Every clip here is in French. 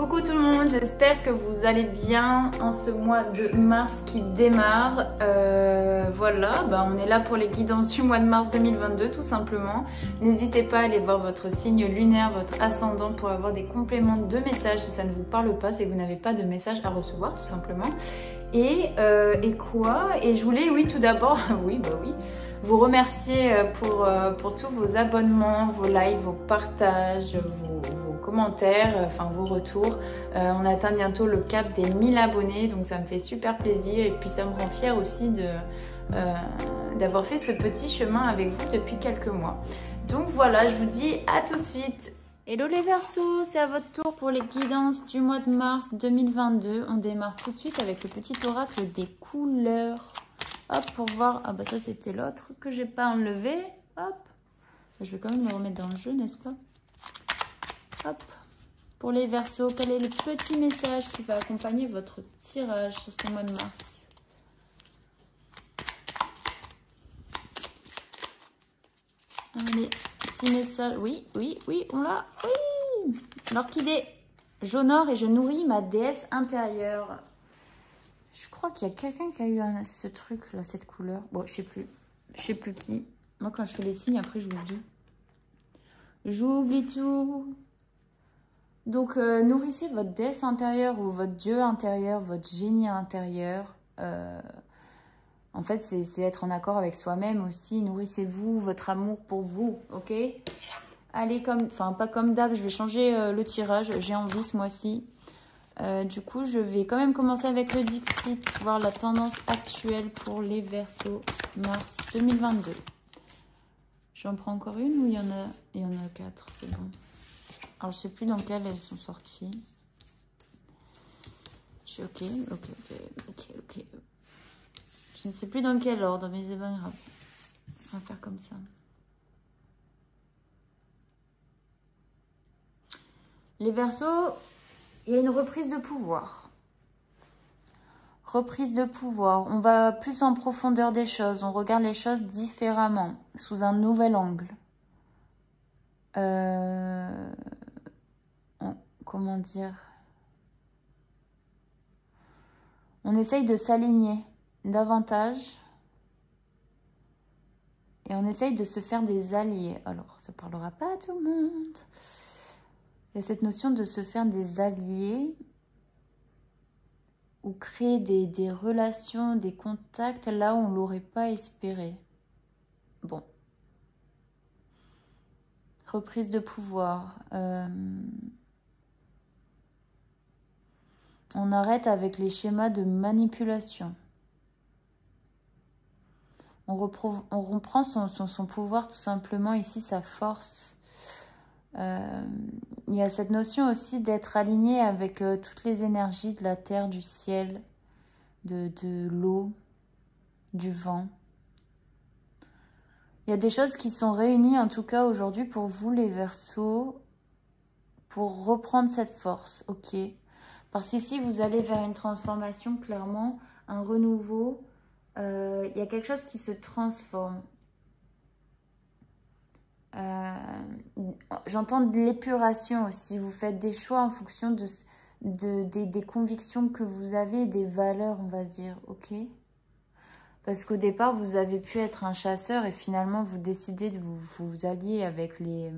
Coucou tout le monde, j'espère que vous allez bien en ce mois de mars qui démarre. Voilà, on est là pour les guidances du mois de mars 2022 tout simplement. N'hésitez pas à aller voir votre signe lunaire, votre ascendant pour avoir des compléments de messages si ça ne vous parle pas, si vous n'avez pas de message à recevoir tout simplement. Et quoi? Et je voulais, oui, tout d'abord, oui, vous remercier pour tous vos abonnements, vos likes, vos partages, vos commentaires, enfin vos retours. On atteint bientôt le cap des 1000 abonnés, donc ça me fait super plaisir et puis ça me rend fière aussi d'avoir fait ce petit chemin avec vous depuis quelques mois. Donc voilà, je vous dis à tout de suite. Hello les Verseaux, c'est à votre tour pour les guidances du mois de mars 2022. On démarre tout de suite avec le petit oracle des couleurs. Hop, pour voir. Ah bah ça c'était l'autre que j'ai pas enlevé. Hop. Je vais quand même le remettre dans le jeu, n'est-ce pas? Hop. Pour les Verseaux, quel est le petit message qui va accompagner votre tirage sur ce mois de mars? Allez, petit message. Oui, on l'a. Oui. L'orchidée. J'honore et je nourris ma déesse intérieure. Je crois qu'il y a quelqu'un qui a eu ce truc là, cette couleur. Bon, je sais plus. Je sais plus qui. Moi, quand je fais les signes, après, j'oublie. J'oublie tout. Donc, nourrissez votre déesse intérieure ou votre dieu intérieur, votre génie intérieur. En fait, c'est être en accord avec soi-même aussi. Nourrissez-vous, votre amour pour vous, ok? Allez, pas comme d'hab, je vais changer le tirage. J'ai envie ce mois-ci. Du coup, je vais quand même commencer avec le Dixit, voir la tendance actuelle pour les Verseaux mars 2022. J'en prends encore une ou il y en a 4, c'est bon. Alors, je sais plus dans quelle elles sont sorties. Ok. Je ne sais plus dans quel ordre, mais c'est pas grave. On va faire comme ça. Les Verseaux, il y a une reprise de pouvoir. Reprise de pouvoir. On va plus en profondeur des choses. On regarde les choses différemment, sous un nouvel angle. Comment dire? On essaye de s'aligner davantage. Et on essaye de se faire des alliés. Alors, ça ne parlera pas à tout le monde. Il y a cette notion de se faire des alliés ou créer des relations, des contacts là où on ne l'aurait pas espéré. Bon. Reprise de pouvoir. On arrête avec les schémas de manipulation. On reprend son pouvoir tout simplement, ici sa force. Il y a cette notion aussi d'être aligné avec toutes les énergies de la terre, du ciel, de l'eau, du vent. Il y a des choses qui sont réunies en tout cas aujourd'hui pour vous les Verseaux, pour reprendre cette force, ok? Parce qu'ici vous allez vers une transformation, clairement, un renouveau. Il y a quelque chose qui se transforme. J'entends de l'épuration aussi. Vous faites des choix en fonction des convictions que vous avez, des valeurs, on va dire, ok? Parce qu'au départ, vous avez pu être un chasseur et finalement, vous décidez de vous allier avec les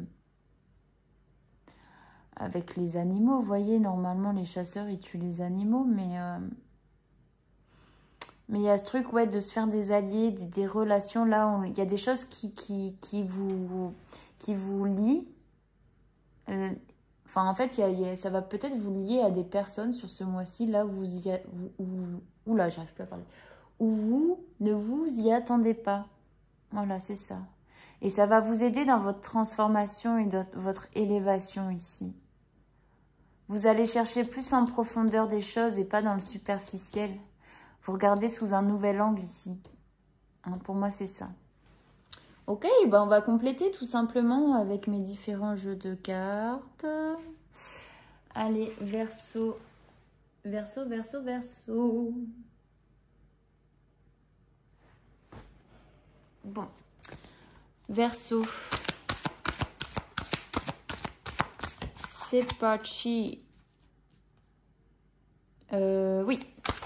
animaux. Vous voyez, normalement, les chasseurs, ils tuent les animaux, mais il y a ce truc, ouais, de se faire des alliés, des relations, là, il y a des choses qui vous lient. Enfin, en fait, ça va peut-être vous lier à des personnes sur ce mois-ci, là, oula, j'arrive plus à parler. Où vous ne vous y attendez pas. Voilà, c'est ça. Et ça va vous aider dans votre transformation et dans votre élévation ici. Vous allez chercher plus en profondeur des choses et pas dans le superficiel. Vous regardez sous un nouvel angle ici. Hein, pour moi, c'est ça. Ok, on va compléter tout simplement avec mes différents jeux de cartes. Allez, Verseau. Bon. Verseau. C'est parti. Oui,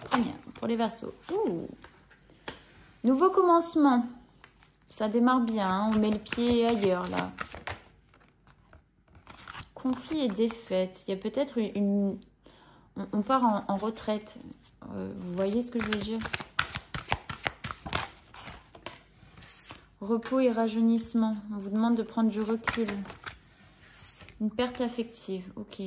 première pour les Verseaux. Ouh. Nouveau commencement. Ça démarre bien, hein, on met le pied ailleurs là. Conflit et défaite. Il y a peut-être une... On part en retraite. Vous voyez ce que je veux dire? Repos et rajeunissement. On vous demande de prendre du recul. Une perte affective. Ok.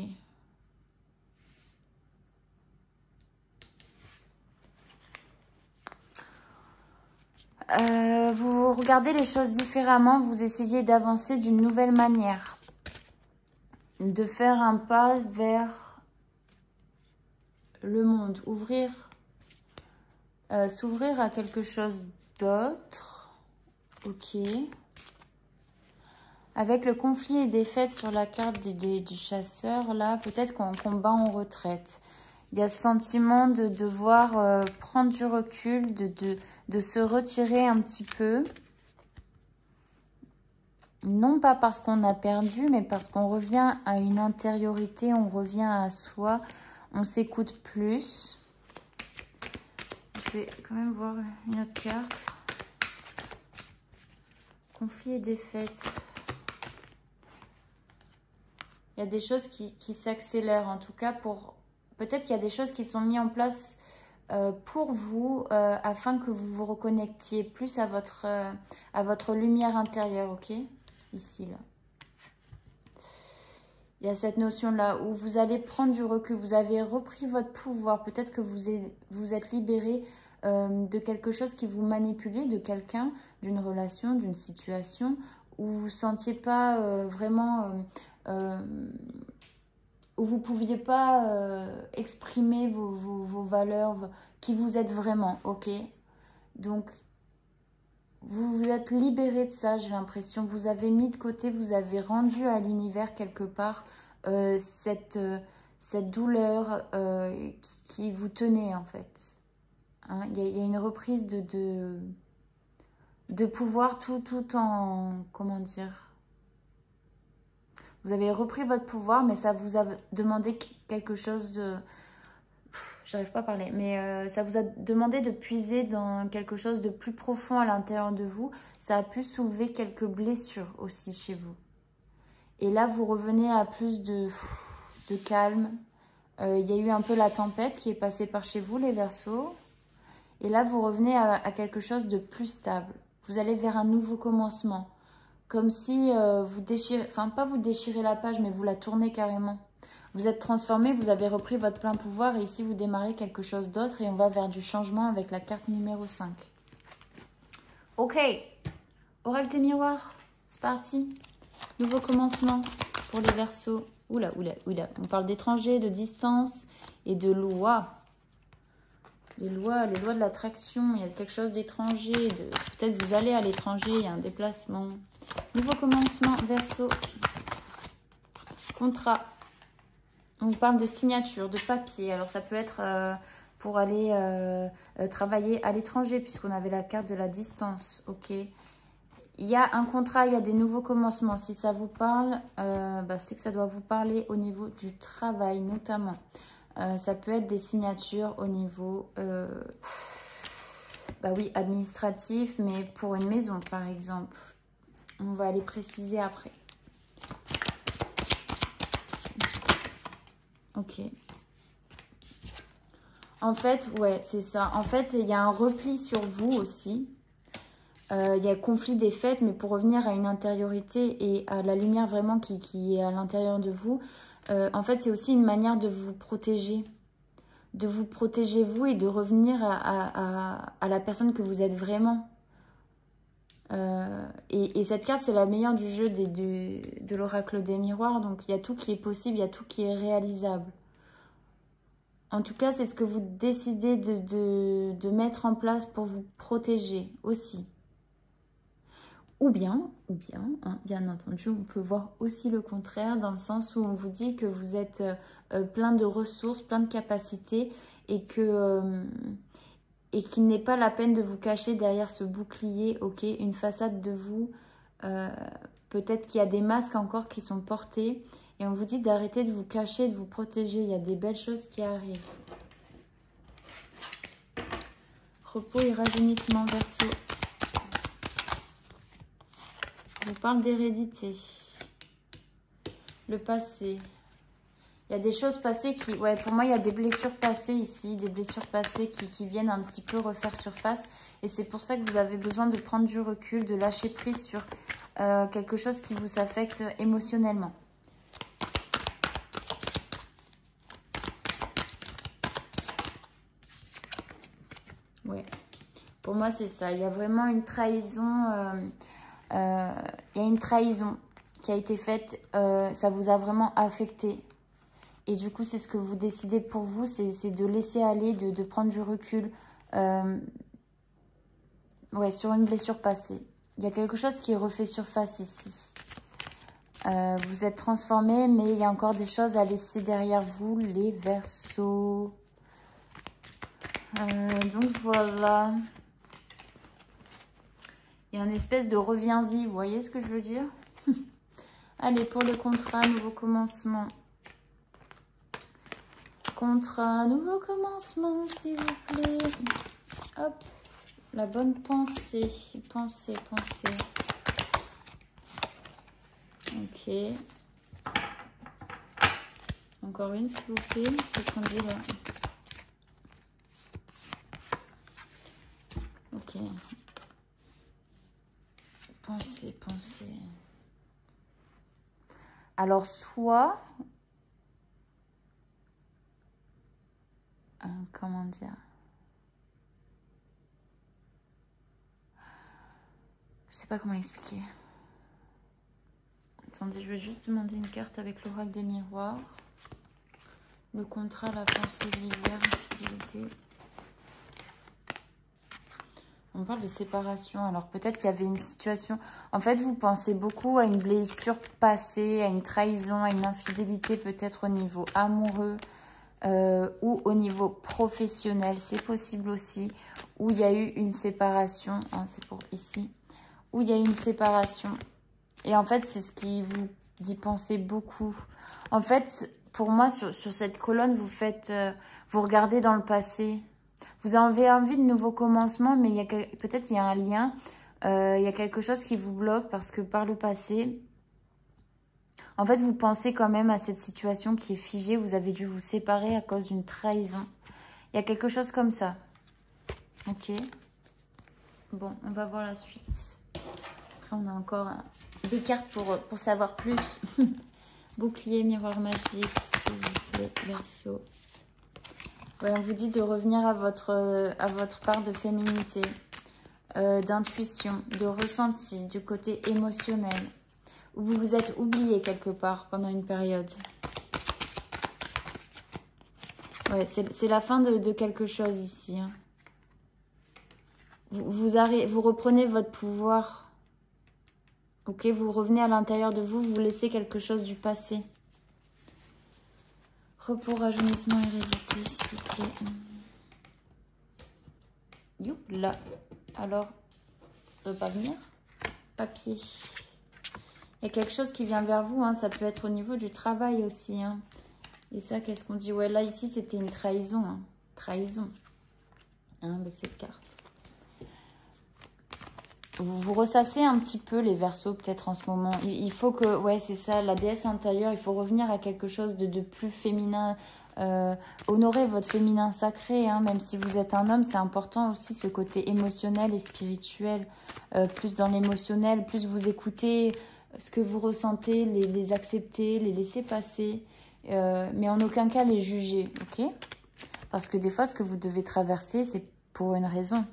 Vous regardez les choses différemment. Vous essayez d'avancer d'une nouvelle manière. De faire un pas vers le monde. Ouvrir. S'ouvrir à quelque chose d'autre. Ok. Avec le conflit et défaite sur la carte du chasseur, là, peut-être qu'on combat en retraite. Il y a ce sentiment de devoir prendre du recul, de se retirer un petit peu. Non pas parce qu'on a perdu, mais parce qu'on revient à une intériorité, on revient à soi, on s'écoute plus. Je vais quand même voir une autre carte. Conflit et défaite. Il y a des choses qui s'accélèrent, en tout cas pour... Peut-être qu'il y a des choses qui sont mises en place pour vous, afin que vous vous reconnectiez plus à votre lumière intérieure, ok? Ici, là. Il y a cette notion-là où vous allez prendre du recul, vous avez repris votre pouvoir. Peut-être que vous êtes libéré de quelque chose qui vous manipulait, de quelqu'un, d'une relation, d'une situation, où vous ne sentiez pas vraiment... où vous ne pouviez pas exprimer vos valeurs, qui vous êtes vraiment, ok? Donc, vous vous êtes libéré de ça, j'ai l'impression. Vous avez mis de côté, vous avez rendu à l'univers quelque part cette douleur qui vous tenait, en fait. Hein, y a une reprise de pouvoir tout en... Comment dire? Vous avez repris votre pouvoir, mais ça vous a demandé quelque chose de... J'arrive pas à parler, mais ça vous a demandé de puiser dans quelque chose de plus profond à l'intérieur de vous. Ça a pu soulever quelques blessures aussi chez vous. Et là, vous revenez à plus de calme. Il y a eu un peu la tempête qui est passée par chez vous, les Verseaux. Et là, vous revenez à quelque chose de plus stable. Vous allez vers un nouveau commencement. Comme si vous déchirez, enfin pas vous déchirez la page, mais vous la tournez carrément. Vous êtes transformé, vous avez repris votre plein pouvoir et ici vous démarrez quelque chose d'autre et on va vers du changement avec la carte numéro 5. Ok, oracle des miroirs, c'est parti. Nouveau commencement pour les Verseaux. Oula, on parle d'étrangers, de distance et de lois. Les lois de l'attraction, il y a quelque chose d'étranger, peut-être vous allez à l'étranger, il y a un déplacement. Nouveau commencement, Verseau. Contrat. On vous parle de signature, de papier. Alors ça peut être pour aller travailler à l'étranger, puisqu'on avait la carte de la distance. Ok. Il y a un contrat, il y a des nouveaux commencements. Si ça vous parle, c'est que ça doit vous parler au niveau du travail, notamment. Ça peut être des signatures au niveau administratif, mais pour une maison, par exemple. On va aller préciser après. Ok. En fait, ouais, c'est ça. En fait, il y a un repli sur vous aussi. Il y a conflit des faits, mais pour revenir à une intériorité et à la lumière vraiment qui est à l'intérieur de vous, en fait, c'est aussi une manière de vous protéger. De vous protéger vous et de revenir à la personne que vous êtes vraiment. Et cette carte, c'est la meilleure du jeu de l'oracle des miroirs. Donc, il y a tout qui est possible, il y a tout qui est réalisable. En tout cas, c'est ce que vous décidez de mettre en place pour vous protéger aussi. Ou bien, hein, bien entendu, on peut voir aussi le contraire, dans le sens où on vous dit que vous êtes plein de ressources, plein de capacités, et qu'il n'est pas la peine de vous cacher derrière ce bouclier, ok, une façade de vous. Peut-être qu'il y a des masques encore qui sont portés, et on vous dit d'arrêter de vous cacher, de vous protéger. Il y a des belles choses qui arrivent. Repos et rajeunissement, Verseau. Je vous parle d'hérédité. Le passé. Il y a des choses passées qui... Ouais, pour moi, il y a des blessures passées ici. Des blessures passées qui viennent un petit peu refaire surface. Et c'est pour ça que vous avez besoin de prendre du recul, de lâcher prise sur quelque chose qui vous affecte émotionnellement. Ouais. Pour moi, c'est ça. Il y a vraiment une trahison. Il y a une trahison qui a été faite. Ça vous a vraiment affecté. Et du coup, c'est ce que vous décidez pour vous, c'est de laisser aller, de prendre du recul ouais, sur une blessure passée. Il y a quelque chose qui est refait surface ici. Vous êtes transformé, mais il y a encore des choses à laisser derrière vous, les Verseaux. Donc voilà. Il y a une espèce de reviens-y, vous voyez ce que je veux dire? Allez, pour les contrats, nouveau commencement. Contrat, nouveau commencement, s'il vous plaît. Hop, la bonne pensée. Pensée. Ok. Encore une, s'il vous plaît. Qu'est-ce qu'on dit là? Ok. Pensée. Alors, soit... comment dire? Je sais pas comment l'expliquer. Attendez, je vais juste demander une carte avec l'oracle des miroirs. Le contrat, la pensée, l'hiver, l'infidélité. On parle de séparation. Alors peut-être qu'il y avait une situation... En fait, vous pensez beaucoup à une blessure passée, à une trahison, à une infidélité peut-être au niveau amoureux. Ou au niveau professionnel, c'est possible aussi, où il y a eu une séparation, hein, c'est pour ici, où il y a eu une séparation. Et en fait, c'est ce qui vous y pensez beaucoup. En fait, pour moi, sur cette colonne, vous regardez dans le passé. Vous avez envie de nouveaux commencements, mais peut-être il y a un lien. Il y a quelque chose qui vous bloque parce que par le passé... En fait, vous pensez quand même à cette situation qui est figée. Vous avez dû vous séparer à cause d'une trahison. Il y a quelque chose comme ça. Ok. Bon, on va voir la suite. Après, on a encore des cartes pour savoir plus. Bouclier, miroir magique, s'il vous plaît, Verseau. Ouais, on vous dit de revenir à votre part de féminité, d'intuition, de ressenti, du côté émotionnel. Où vous vous êtes oublié quelque part pendant une période. Ouais, c'est la fin de quelque chose ici. Hein. Vous reprenez votre pouvoir. Ok, vous revenez à l'intérieur de vous, vous laissez quelque chose du passé. Repos, rajeunissement, hérédité, s'il vous plaît. Youp, là. Alors, ça ne veut pas venir. Papier. Il y a quelque chose qui vient vers vous, hein. Ça peut être au niveau du travail aussi. Hein. Et ça, qu'est-ce qu'on dit? Ouais, là, ici, c'était une trahison. Hein. Trahison. Hein, avec cette carte. Vous ressassez un petit peu les Verseaux, peut-être en ce moment. Il faut que... Ouais, c'est ça, la déesse intérieure. Il faut revenir à quelque chose de plus féminin. Honorer votre féminin sacré, hein, même si vous êtes un homme. C'est important aussi, ce côté émotionnel et spirituel. Plus dans l'émotionnel, plus vous écoutez... ce que vous ressentez, les accepter, les laisser passer, mais en aucun cas les juger, ok? Parce que des fois, ce que vous devez traverser, c'est pour une raison.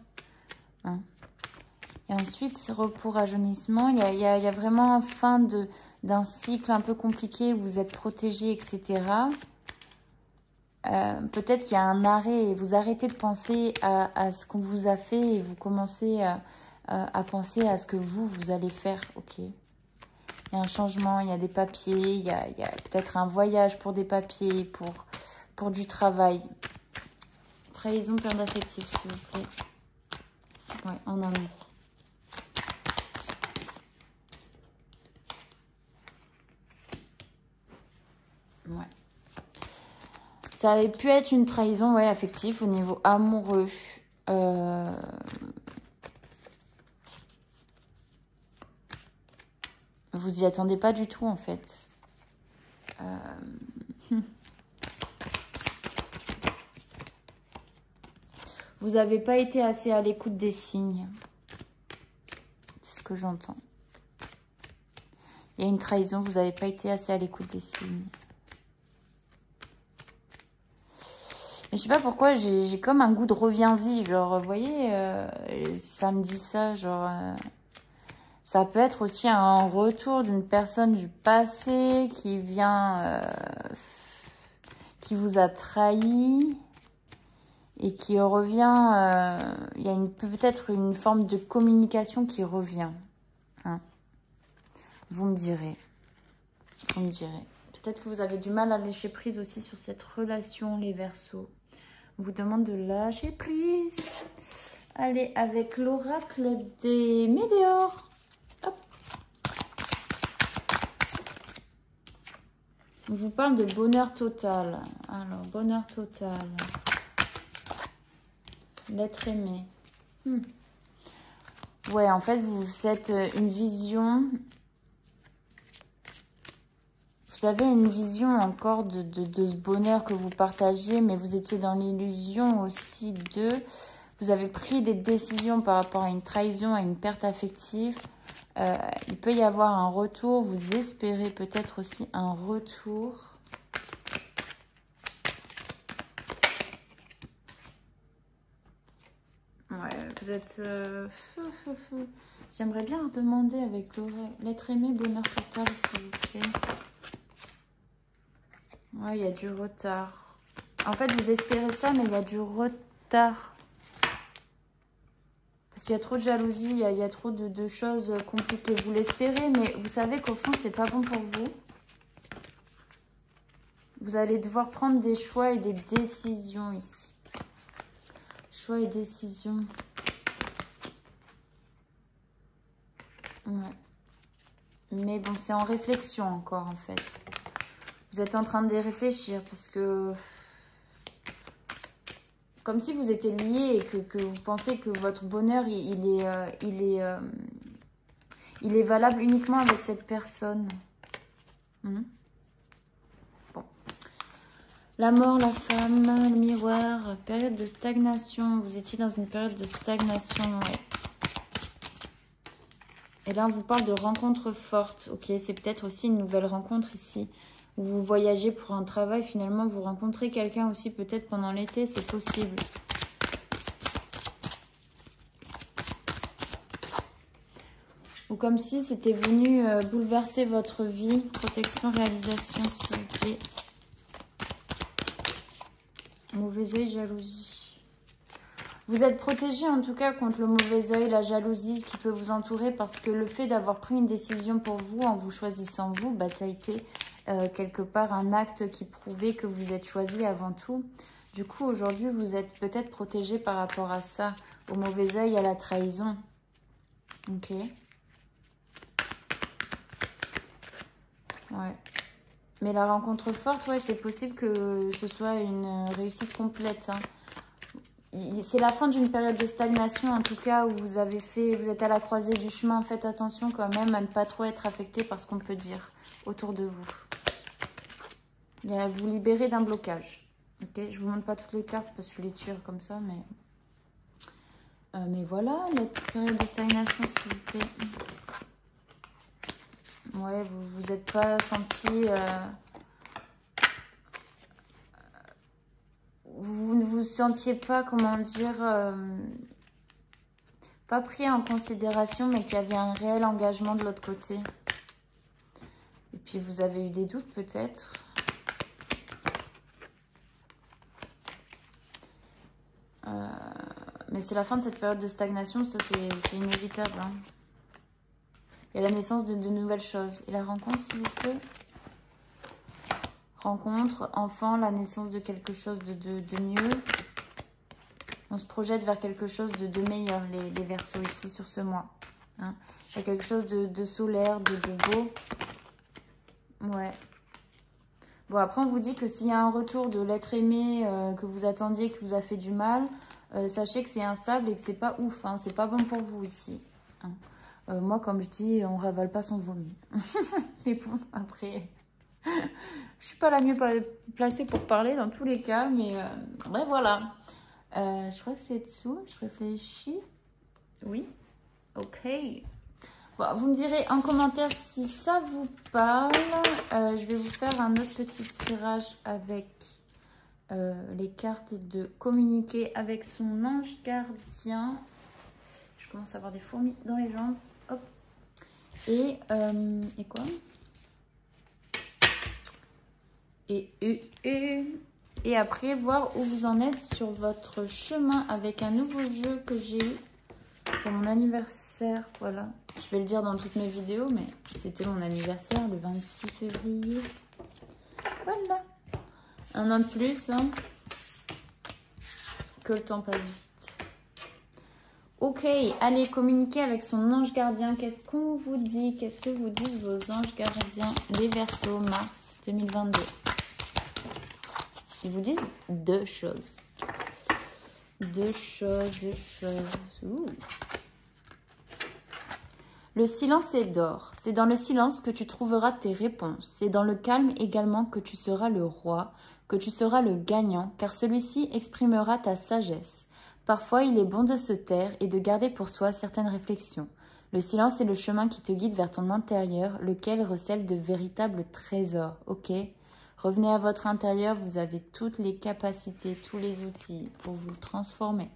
Hein. Et ensuite, repos, rajeunissement, il y a vraiment fin d'un cycle un peu compliqué où vous êtes protégé, etc. Peut-être qu'il y a un arrêt et vous arrêtez de penser à ce qu'on vous a fait et vous commencez à penser à ce que vous allez faire, ok? Il y a un changement, il y a des papiers, il y a peut-être un voyage pour des papiers, pour du travail. Trahison, perte d'affectif, s'il vous plaît. Ouais, en amour. Ouais. Ça avait pu être une trahison, ouais, affective au niveau amoureux. Vous y attendez pas du tout, en fait. Vous n'avez pas été assez à l'écoute des signes. C'est ce que j'entends. Il y a une trahison, vous n'avez pas été assez à l'écoute des signes. Mais je sais pas pourquoi, j'ai comme un goût de reviens-y. Genre, vous voyez, ça me dit ça, genre... ça peut être aussi un retour d'une personne du passé qui vient... qui vous a trahi et qui revient... il y a peut-être une forme de communication qui revient. Hein. Vous me direz. Vous me direz. Peut-être que vous avez du mal à lâcher prise aussi sur cette relation, les Verseaux. On vous demande de lâcher prise. Allez, avec l'oracle des météores. Hop. On vous parle de bonheur total. Alors, bonheur total. L'être aimé. Ouais, en fait, vous êtes une vision... Vous avez une vision encore de ce bonheur que vous partagez, mais vous étiez dans l'illusion aussi de... Vous avez pris des décisions par rapport à une trahison, à une perte affective. Il peut y avoir un retour. Vous espérez peut-être aussi un retour. Ouais, vous êtes... J'aimerais bien demander avec l'être aimé, bonheur total, s'il vous plaît. Ouais, il y a du retard. En fait, vous espérez ça, mais il y a du retard. Parce qu'il y a trop de jalousie, il y a trop de choses compliquées. Vous l'espérez, mais vous savez qu'au fond, c'est pas bon pour vous. Vous allez devoir prendre des choix et des décisions ici. Choix et décisions. Ouais. Mais bon, c'est en réflexion encore, en fait. Vous êtes en train de réfléchir parce que... Comme si vous étiez liés et que vous pensez que votre bonheur, il est valable uniquement avec cette personne. Bon. La mort, la femme, le miroir, période de stagnation. Vous étiez dans une période de stagnation, ouais. Et là, on vous parle de rencontres fortes. Ok, c'est peut-être aussi une nouvelle rencontre ici. Où vous voyagez pour un travail, finalement, vous rencontrez quelqu'un aussi peut-être pendant l'été, c'est possible. Ou comme si c'était venu bouleverser votre vie. Protection, réalisation, s'il vous plaît. Mauvais œil, jalousie. Vous êtes protégé en tout cas contre le mauvais œil, la jalousie qui peut vous entourer parce que le fait d'avoir pris une décision pour vous en vous choisissant vous, bah, ça a été quelque part un acte qui prouvait que vous êtes choisi avant tout. Du coup, aujourd'hui, vous êtes peut-être protégé par rapport à ça, au mauvais œil, à la trahison. Ok. Ouais. Mais la rencontre forte, ouais, c'est possible que ce soit une réussite complète. Hein. C'est la fin d'une période de stagnation, en tout cas, où vous êtes à la croisée du chemin. Faites attention quand même à ne pas trop être affecté par ce qu'on peut dire autour de vous. Vous libérez d'un blocage. Okay, je ne vous montre pas toutes les cartes parce que je les tire comme ça, mais voilà, la période de stagnation, s'il vous plaît. Ouais, vous vous êtes pas senti... vous ne vous sentiez pas, comment dire, pas pris en considération, mais qu'il y avait un réel engagement de l'autre côté. Et puis vous avez eu des doutes peut-être. Mais c'est la fin de cette période de stagnation, ça c'est inévitable. Hein. Il y a la naissance de nouvelles choses. Et la rencontre, s'il vous plaît. Rencontre, enfant, la naissance de quelque chose de mieux. On se projette vers quelque chose de meilleur, les Verseaux, ici, sur ce mois. Hein. Il y a quelque chose de solaire, de beau. Ouais. Bon, après, on vous dit que s'il y a un retour de l'être aimé que vous attendiez, qui vous a fait du mal, sachez que c'est instable et que c'est pas ouf, hein, c'est pas bon pour vous ici. Hein. Moi, comme je dis, on ravale pas son vomi. Mais bon, après, je suis pas la mieux placée pour parler dans tous les cas, mais bref, voilà. Je crois que c'est dessous, je réfléchis. Oui, ok. Bon, vous me direz en commentaire si ça vous parle. Je vais vous faire un autre petit tirage avec les cartes de communiquer avec son ange gardien. Je commence à avoir des fourmis dans les jambes. Hop. Et quoi? Et après, voir où vous en êtes sur votre chemin avec un nouveau jeu que j'ai eu pour mon anniversaire. Voilà. Je vais le dire dans toutes mes vidéos, mais c'était mon anniversaire le 26 février. Voilà. Un an de plus, hein. Que le temps passe vite. Ok, allez, communiquer avec son ange gardien. Qu'est-ce qu'on vous dit? Qu'est-ce que vous disent vos anges gardiens? Les Verseaux, mars 2022. Ils vous disent deux choses. Deux choses. Ouh. Le silence est d'or. C'est dans le silence que tu trouveras tes réponses. C'est dans le calme également que tu seras le roi, que tu seras le gagnant, car celui-ci exprimera ta sagesse. Parfois, il est bon de se taire et de garder pour soi certaines réflexions. Le silence est le chemin qui te guide vers ton intérieur, lequel recèle de véritables trésors. Ok ? Revenez à votre intérieur, vous avez toutes les capacités, tous les outils pour vous transformer.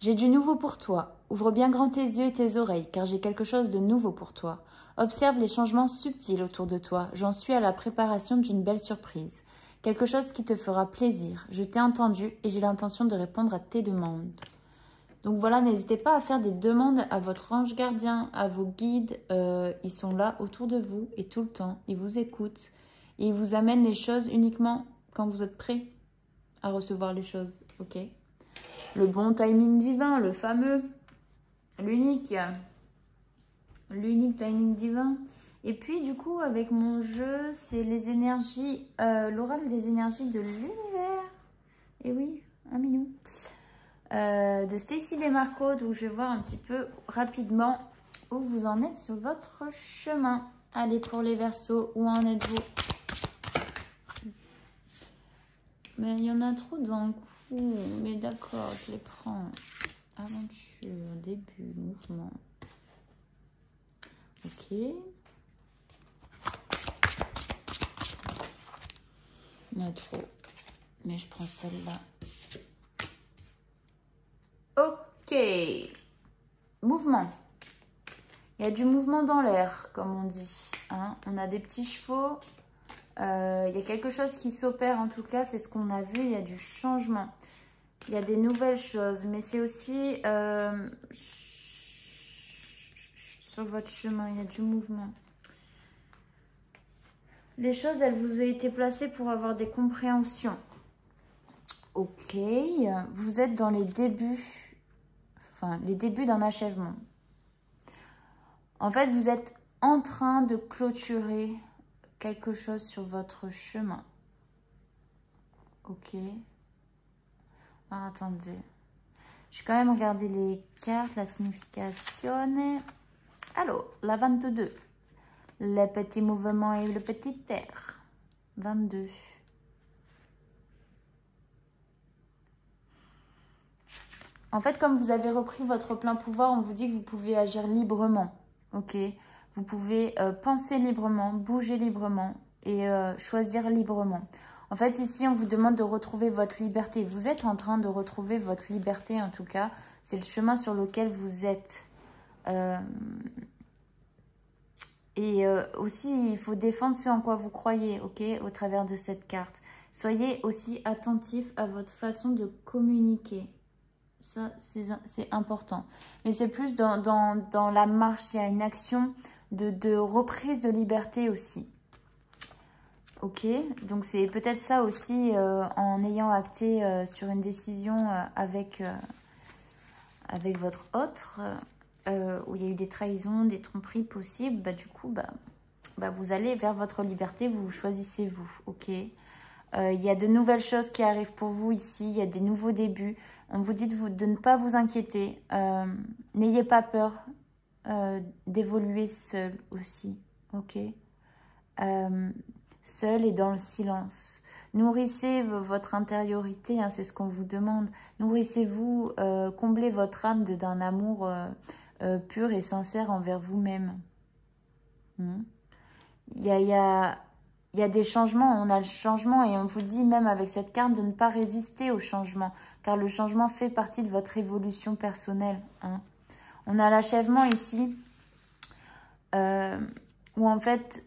J'ai du nouveau pour toi. Ouvre bien grand tes yeux et tes oreilles, car j'ai quelque chose de nouveau pour toi. Observe les changements subtils autour de toi. J'en suis à la préparation d'une belle surprise. Quelque chose qui te fera plaisir. Je t'ai entendu et j'ai l'intention de répondre à tes demandes. Donc voilà, n'hésitez pas à faire des demandes à votre ange gardien, à vos guides. Ils sont là autour de vous et tout le temps. Ils vous écoutent et ils vous amènent les choses uniquement quand vous êtes prêts à recevoir les choses. Ok ? Le bon timing divin, le fameux, l'unique timing divin. Et puis du coup, avec mon jeu, c'est les énergies, l'oral des énergies de l'univers. Et oui, un minou. De Stacy Demarco, donc je vais voir un petit peu rapidement où vous en êtes sur votre chemin. Allez, pour les Verseaux, où en êtes-vous? Mais il y en a trop d'un coup. Mais d'accord, je les prends. Aventure, début, mouvement. Ok. Il y en a trop. Mais je prends celle-là. Ok. Mouvement. Il y a du mouvement dans l'air, comme on dit. Hein. On a des petits chevaux. Il y a quelque chose qui s'opère, en tout cas, c'est ce qu'on a vu. Il y a du changement. Il y a des nouvelles choses, mais c'est aussi sur votre chemin, il y a du mouvement. Les choses, elles vous ont été placées pour avoir des compréhensions. Ok, vous êtes dans les débuts, les débuts d'un achèvement. En fait, vous êtes en train de clôturer quelque chose sur votre chemin. Ok. Alors, attendez. Je vais quand même regarder les cartes, la signification. Alors, la 22. Les petits mouvements et le petit air. 22. En fait, comme vous avez repris votre plein pouvoir, on vous dit que vous pouvez agir librement. Ok. Vous pouvez penser librement, bouger librement et choisir librement. En fait, ici, on vous demande de retrouver votre liberté. Vous êtes en train de retrouver votre liberté, en tout cas. C'est le chemin sur lequel vous êtes. Aussi, il faut défendre ce en quoi vous croyez, ok, au travers de cette carte. Soyez aussi attentif à votre façon de communiquer. Ça, c'est important. Mais c'est plus dans la marche, il y a une action de reprise de liberté aussi. Ok, donc c'est peut-être ça aussi en ayant acté sur une décision avec votre autre, où il y a eu des trahisons, des tromperies possibles, bah, du coup, vous allez vers votre liberté, vous choisissez vous, ok. Il y a de nouvelles choses qui arrivent pour vous ici, il y a des nouveaux débuts, On vous dit de ne pas vous inquiéter. N'ayez pas peur d'évoluer seul aussi. Ok, seul et dans le silence. Nourrissez votre intériorité, hein, c'est ce qu'on vous demande. Nourrissez-vous, comblez votre âme d'un amour pur et sincère envers vous-même. Il y a des changements, on a le changement et on vous dit même avec cette carte de ne pas résister au changement, car le changement fait partie de votre évolution personnelle. Hein. On a l'achèvement ici, où en fait,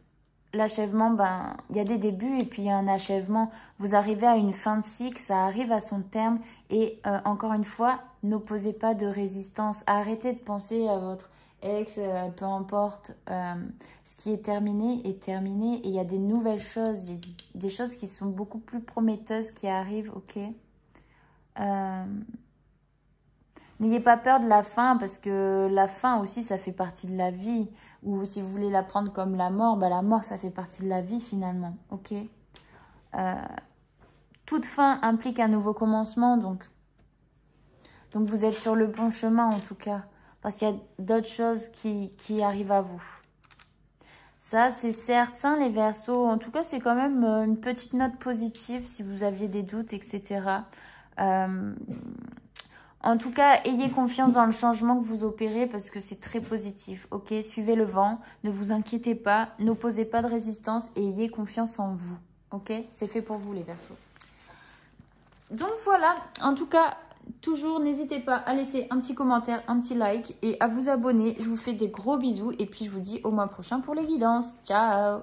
l'achèvement, ben, il y a des débuts et puis il y a un achèvement. Vous arrivez à une fin de cycle, ça arrive à son terme et encore une fois, n'opposez pas de résistance. Arrêtez de penser à votre ex, peu importe, ce qui est terminé et il y a des nouvelles choses, il y a des choses qui sont beaucoup plus prometteuses qui arrivent, ok. N'ayez pas peur de la fin parce que la fin aussi ça fait partie de la vie, ou si vous voulez la prendre comme la mort, bah la mort ça fait partie de la vie finalement, ok. Toute fin implique un nouveau commencement, donc vous êtes sur le bon chemin en tout cas. Parce qu'il y a d'autres choses qui arrivent à vous. Ça, c'est certain, les Verseaux. En tout cas, c'est quand même une petite note positive si vous aviez des doutes, etc. En tout cas, ayez confiance dans le changement que vous opérez parce que c'est très positif. Ok, suivez le vent, ne vous inquiétez pas, n'opposez pas de résistance et ayez confiance en vous. Ok, c'est fait pour vous, les Verseaux. Donc voilà, en tout cas... Toujours, n'hésitez pas à laisser un petit commentaire, un petit like et à vous abonner. Je vous fais des gros bisous et puis je vous dis au mois prochain pour les guidances. Ciao!